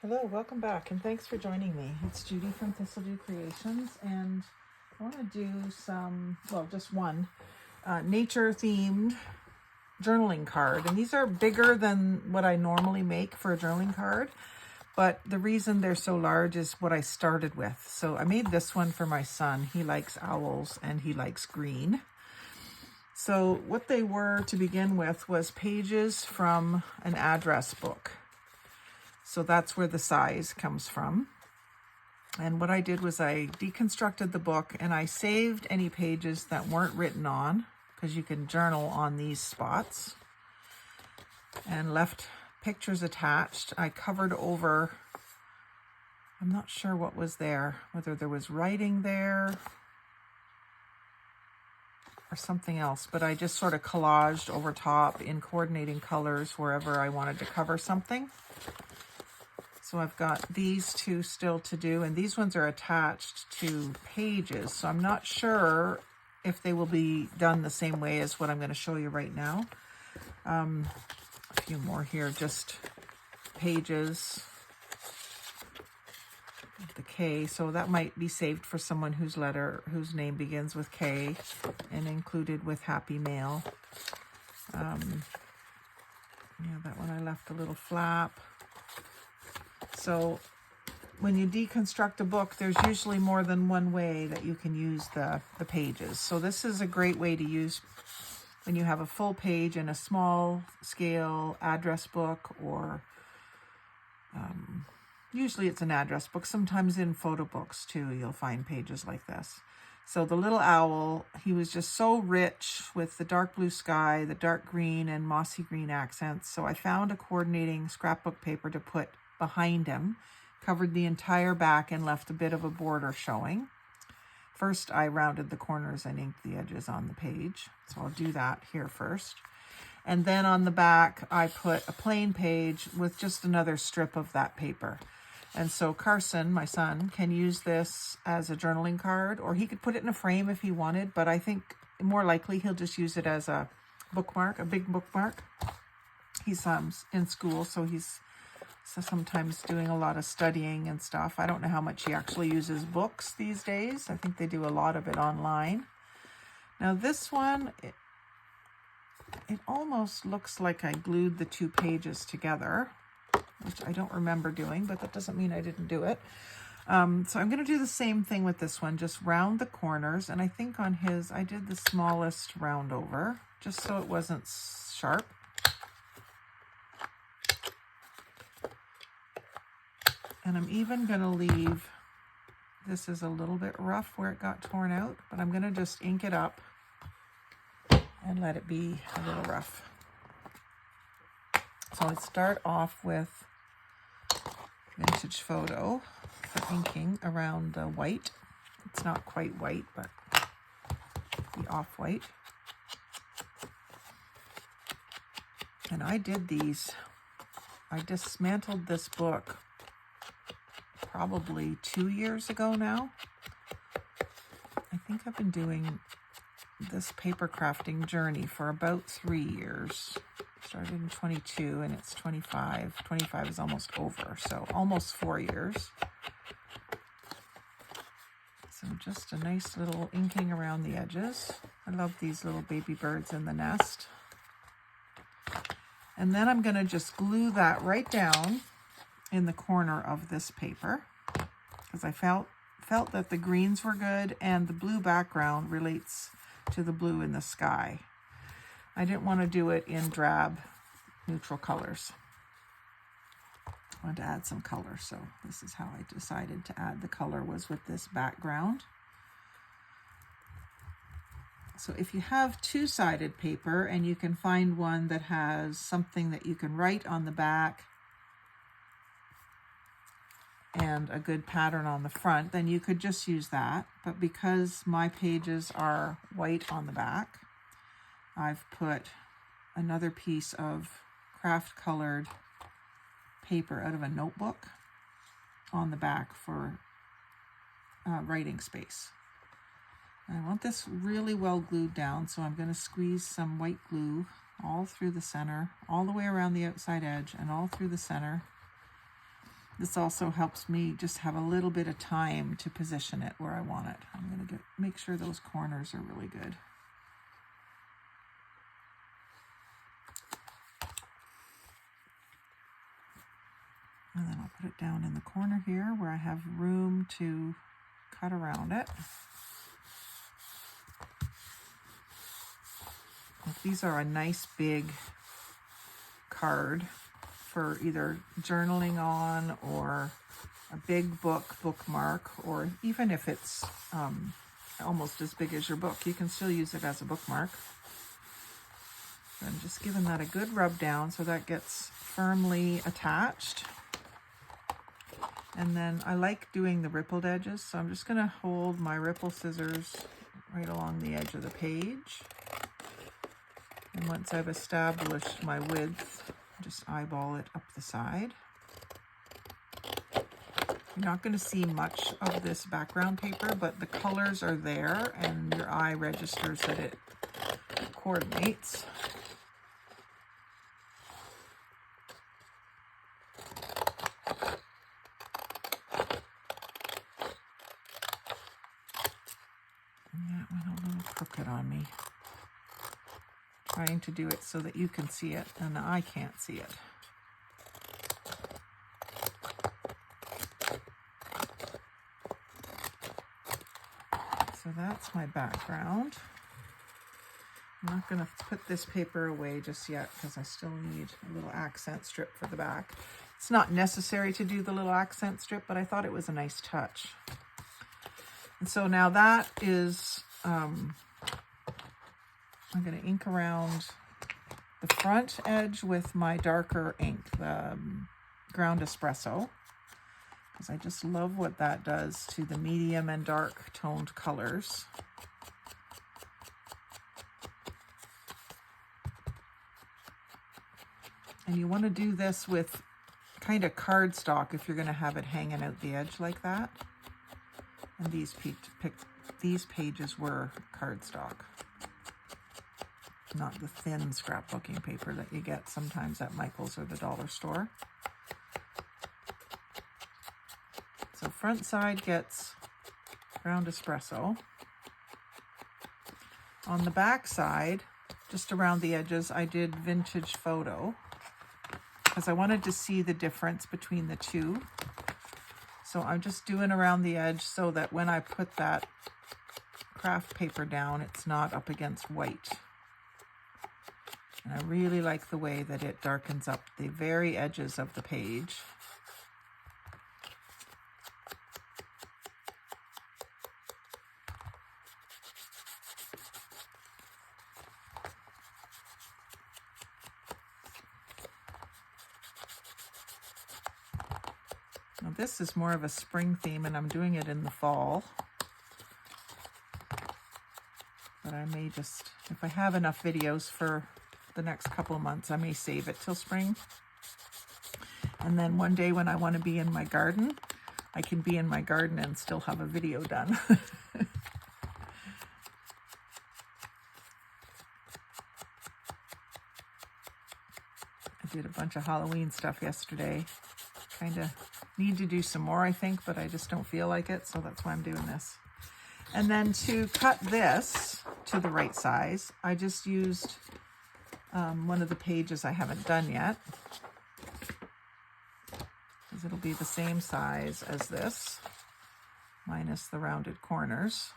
Hello, welcome back, and thanks for joining me. It's Judy from Thistledew Creations, and I want to do some, well, just one nature-themed journaling card. And these are bigger than what I normally make for a journaling card, but the reason they're so large is what I started with. So I made this one for my son. He likes owls and he likes green. So what they were to begin with was pages from an address book. So that's where the size comes from. And what I did was I deconstructed the book and I saved any pages that weren't written on, because you can journal on these spots, and left pictures attached. I covered over, I'm not sure what was there, whether there was writing there or something else, but I just sort of collaged over top in coordinating colors wherever I wanted to cover something. So I've got these two still to do, and these ones are attached to pages. So I'm not sure if they will be done the same way as what I'm going to show you right now. A few more here, just pages with the K. So that might be saved for someone whose name begins with K and included with Happy Mail. Yeah, that one I left a little flap. So when you deconstruct a book, there's usually more than one way that you can use the pages. So this is a great way to use when you have a full page in a small scale address book, or usually it's an address book. Sometimes in photo books too, you'll find pages like this. So the little owl, he was just so rich with the dark blue sky, the dark green and mossy green accents. So I found a coordinating scrapbook paper to put behind him, covered the entire back and left a bit of a border showing. First, I rounded the corners and inked the edges on the page. So I'll do that here first. And then on the back, I put a plain page with just another strip of that paper. And so Carson, my son, can use this as a journaling card, or he could put it in a frame if he wanted, but I think more likely he'll just use it as a bookmark, a big bookmark. He's in school, so he's sometimes doing a lot of studying and stuff. I don't know how much he actually uses books these days. I think they do a lot of it online. Now this one, it almost looks like I glued the two pages together, which I don't remember doing, but that doesn't mean I didn't do it. So I'm going to do the same thing with this one, just round the corners. And I think on his, I did the smallest round over, just so it wasn't sharp. And I'm even going to leave, this is a little bit rough where it got torn out, but I'm going to just ink it up and let it be a little rough. So I start off with vintage photo for inking around the white. It's not quite white, but the off-white. And I did these, I dismantled this book probably 2 years ago now. I think I've been doing this paper crafting journey for about 3 years. Started in 22 and it's 25. 25 is almost over, so almost 4 years. So just a nice little inking around the edges. I love these little baby birds in the nest. And then I'm going to just glue that right down in the corner of this paper, because I felt that the greens were good and the blue background relates to the blue in the sky. I didn't want to do it in drab neutral colors. I wanted to add some color, so this is how I decided to add the color, was with this background. So if you have two-sided paper and you can find one that has something that you can write on the back and a good pattern on the front, then you could just use that. But because my pages are white on the back, I've put another piece of craft colored paper out of a notebook on the back for writing space. I want this really well glued down, so I'm going to squeeze some white glue all through the center, all the way around the outside edge and all through the center. This also helps me just have a little bit of time to position it where I want it. I'm going to make sure those corners are really good. And then I'll put it down in the corner here where I have room to cut around it. These are a nice big card for either journaling on, or a big bookmark, or even if it's almost as big as your book, you can still use it as a bookmark. So I'm just giving that a good rub down so that gets firmly attached. And then I like doing the rippled edges, so I'm just going to hold my ripple scissors right along the edge of the page. And once I've established my width, just eyeball it up the side. You're not going to see much of this background paper, but the colors are there and your eye registers that it coordinates. That went a little crooked on me. Trying to do it so that you can see it and I can't see it. So that's my background. I'm not going to put this paper away just yet because I still need a little accent strip for the back. It's not necessary to do the little accent strip, but I thought it was a nice touch. And so now that is, I'm going to ink around the front edge with my darker ink, the ground espresso, because I just love what that does to the medium and dark toned colors. And you want to do this with kind of cardstock if you're going to have it hanging out the edge like that. And these pages were cardstock, not the thin scrapbooking paper that you get sometimes at Michael's or the dollar store. So front side gets ground espresso. On the back side, just around the edges, I did vintage photo because I wanted to see the difference between the two. So I'm just doing around the edge so that when I put that craft paper down, it's not up against white. And I really like the way that it darkens up the very edges of the page. Now this is more of a spring theme and I'm doing it in the fall. But I may just, if I have enough videos for the next couple of months, I may save it till spring. And then one day when I want to be in my garden, I can be in my garden and still have a video done. I did a bunch of Halloween stuff yesterday. Kind of need to do some more, I think, but I just don't feel like it, so that's why I'm doing this. And then to cut this to the right size, I just used one of the pages I haven't done yet, because it'll be the same size as this, minus the rounded corners.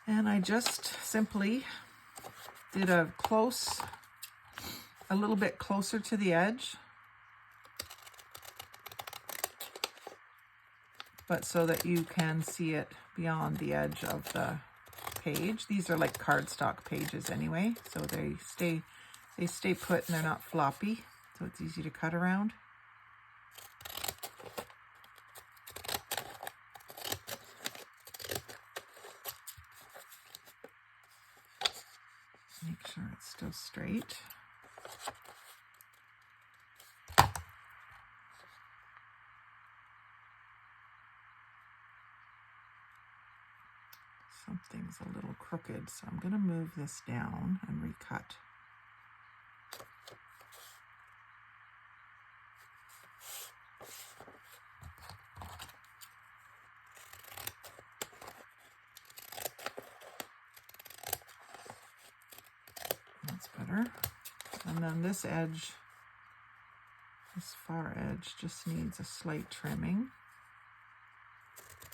And I just simply did a little bit closer to the edge, but so that you can see it beyond the edge of the page. These are like cardstock pages anyway, so they stay put and they're not floppy, so it's easy to cut around. Make sure it's still straight. Something's a little crooked, so I'm going to move this down and recut. better. And then this edge, this far edge, just needs a slight trimming.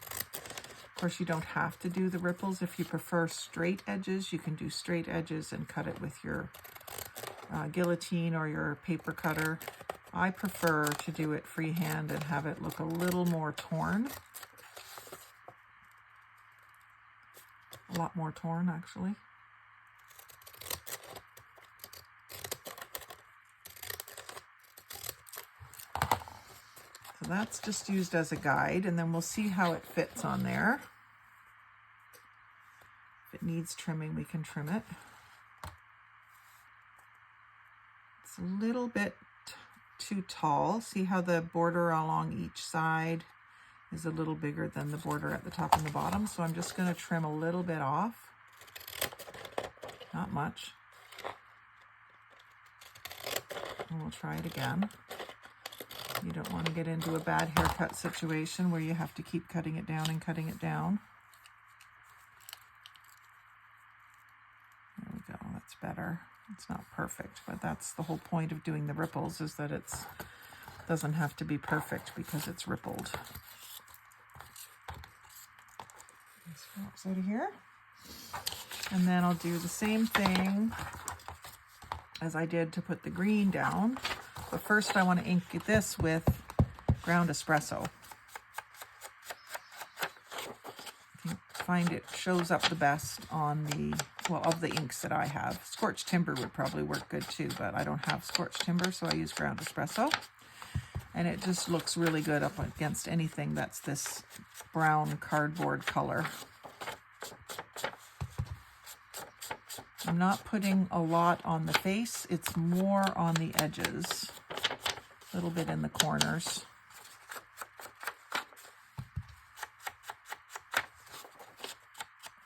Of course, you don't have to do the ripples. If you prefer straight edges, you can do straight edges and cut it with your guillotine or your paper cutter. I prefer to do it freehand and have it look a little more torn. A lot more torn, actually. So that's just used as a guide, and then we'll see how it fits on there. If it needs trimming, we can trim it. It's a little bit too tall. See how the border along each side is a little bigger than the border at the top and the bottom. So I'm just going to trim a little bit off. Not much. And we'll try it again. You don't want to get into a bad haircut situation where you have to keep cutting it down and cutting it down. There we go, that's better. It's not perfect, but that's the whole point of doing the ripples, is that it doesn't have to be perfect because it's rippled. Scraps out of here. And then I'll do the same thing as I did to put the green down. But first I want to ink this with ground espresso. I find it shows up the best on the, well, of the inks that I have. Scorched timber would probably work good too, but I don't have scorched timber, so I use ground espresso. And it just looks really good up against anything that's this brown cardboard color. I'm not putting a lot on the face, it's more on the edges, a little bit in the corners.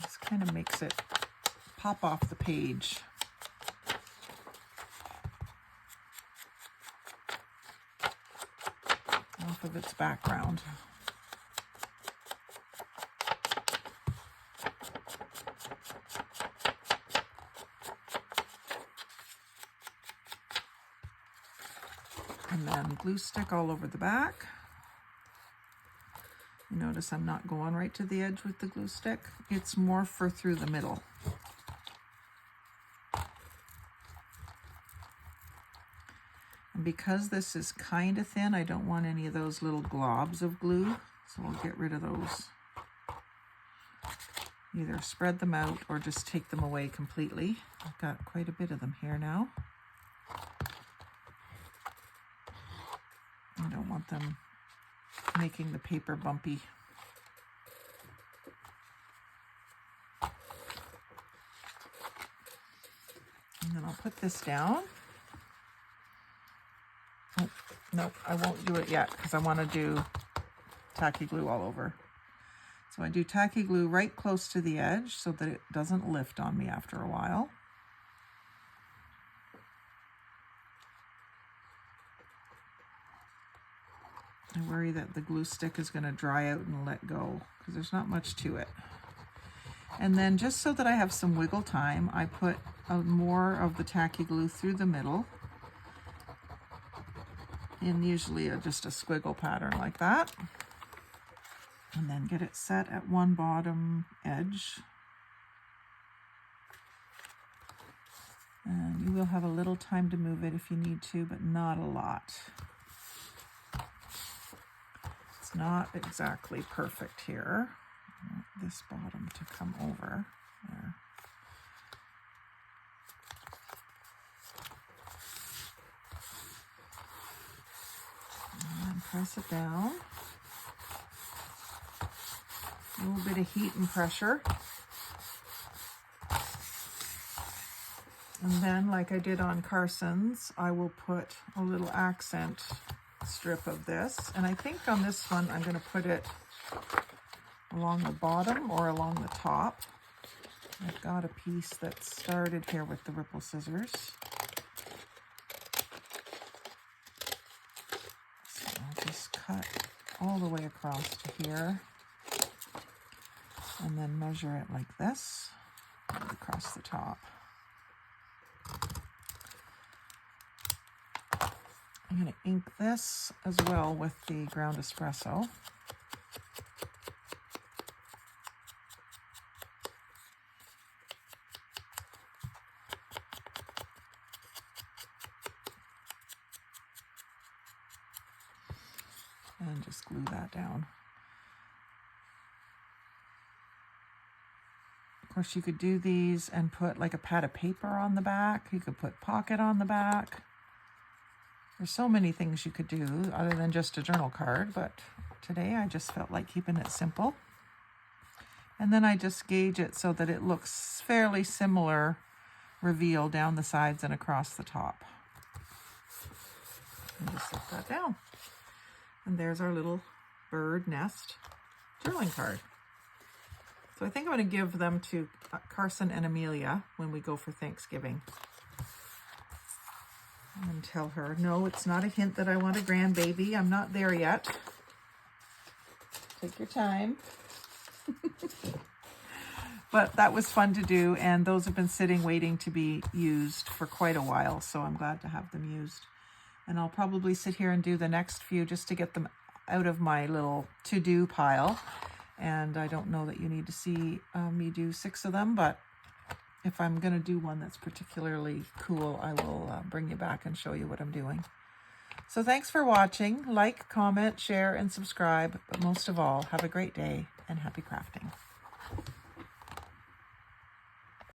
This kind of makes it pop off the page. Off of its background. And then glue stick all over the back. You notice I'm not going right to the edge with the glue stick. It's more for through the middle. And because this is kind of thin, I don't want any of those little globs of glue, so I'll get rid of those. Either spread them out or just take them away completely. I've got quite a bit of them here now. I don't want them making the paper bumpy. And then I'll put this down. Oh, no, I won't do it yet because I want to do tacky glue all over. So I do tacky glue right close to the edge so that it doesn't lift on me after a while. I worry that the glue stick is going to dry out and let go because there's not much to it. And then just so that I have some wiggle time, I put more of the tacky glue through the middle in usually just a squiggle pattern like that. And then get it set at one bottom edge. And you will have a little time to move it if you need to, but not a lot. It's not exactly perfect here. I want this bottom to come over there. And press it down. A little bit of heat and pressure. And then, like I did on Carson's, I will put a little accent strip of this. And I think on this one, I'm going to put it along the bottom or along the top. I've got a piece that started here with the ripple scissors. So I'll just cut all the way across to here. And then measure it like this, and across the top. I'm going to ink this as well with the ground espresso. And just glue that down. Of course, you could do these and put like a pad of paper on the back. You could put pocket on the back. There's so many things you could do other than just a journal card, but today I just felt like keeping it simple. And then I just gauge it so that it looks fairly similar reveal down the sides and across the top. And just set that down. And there's our little bird nest journaling card. So I think I'm going to give them to Carson and Amelia when we go for Thanksgiving. And tell her, no, it's not a hint that I want a grandbaby. I'm not there yet. Take your time. But that was fun to do, and those have been sitting waiting to be used for quite a while, so I'm glad to have them used. And I'll probably sit here and do the next few just to get them out of my little to-do pile. And I don't know that you need to see me do 6 of them, but if I'm going to do one that's particularly cool, I will bring you back and show you what I'm doing. So thanks for watching. Like, comment, share, and subscribe. But most of all, have a great day and happy crafting.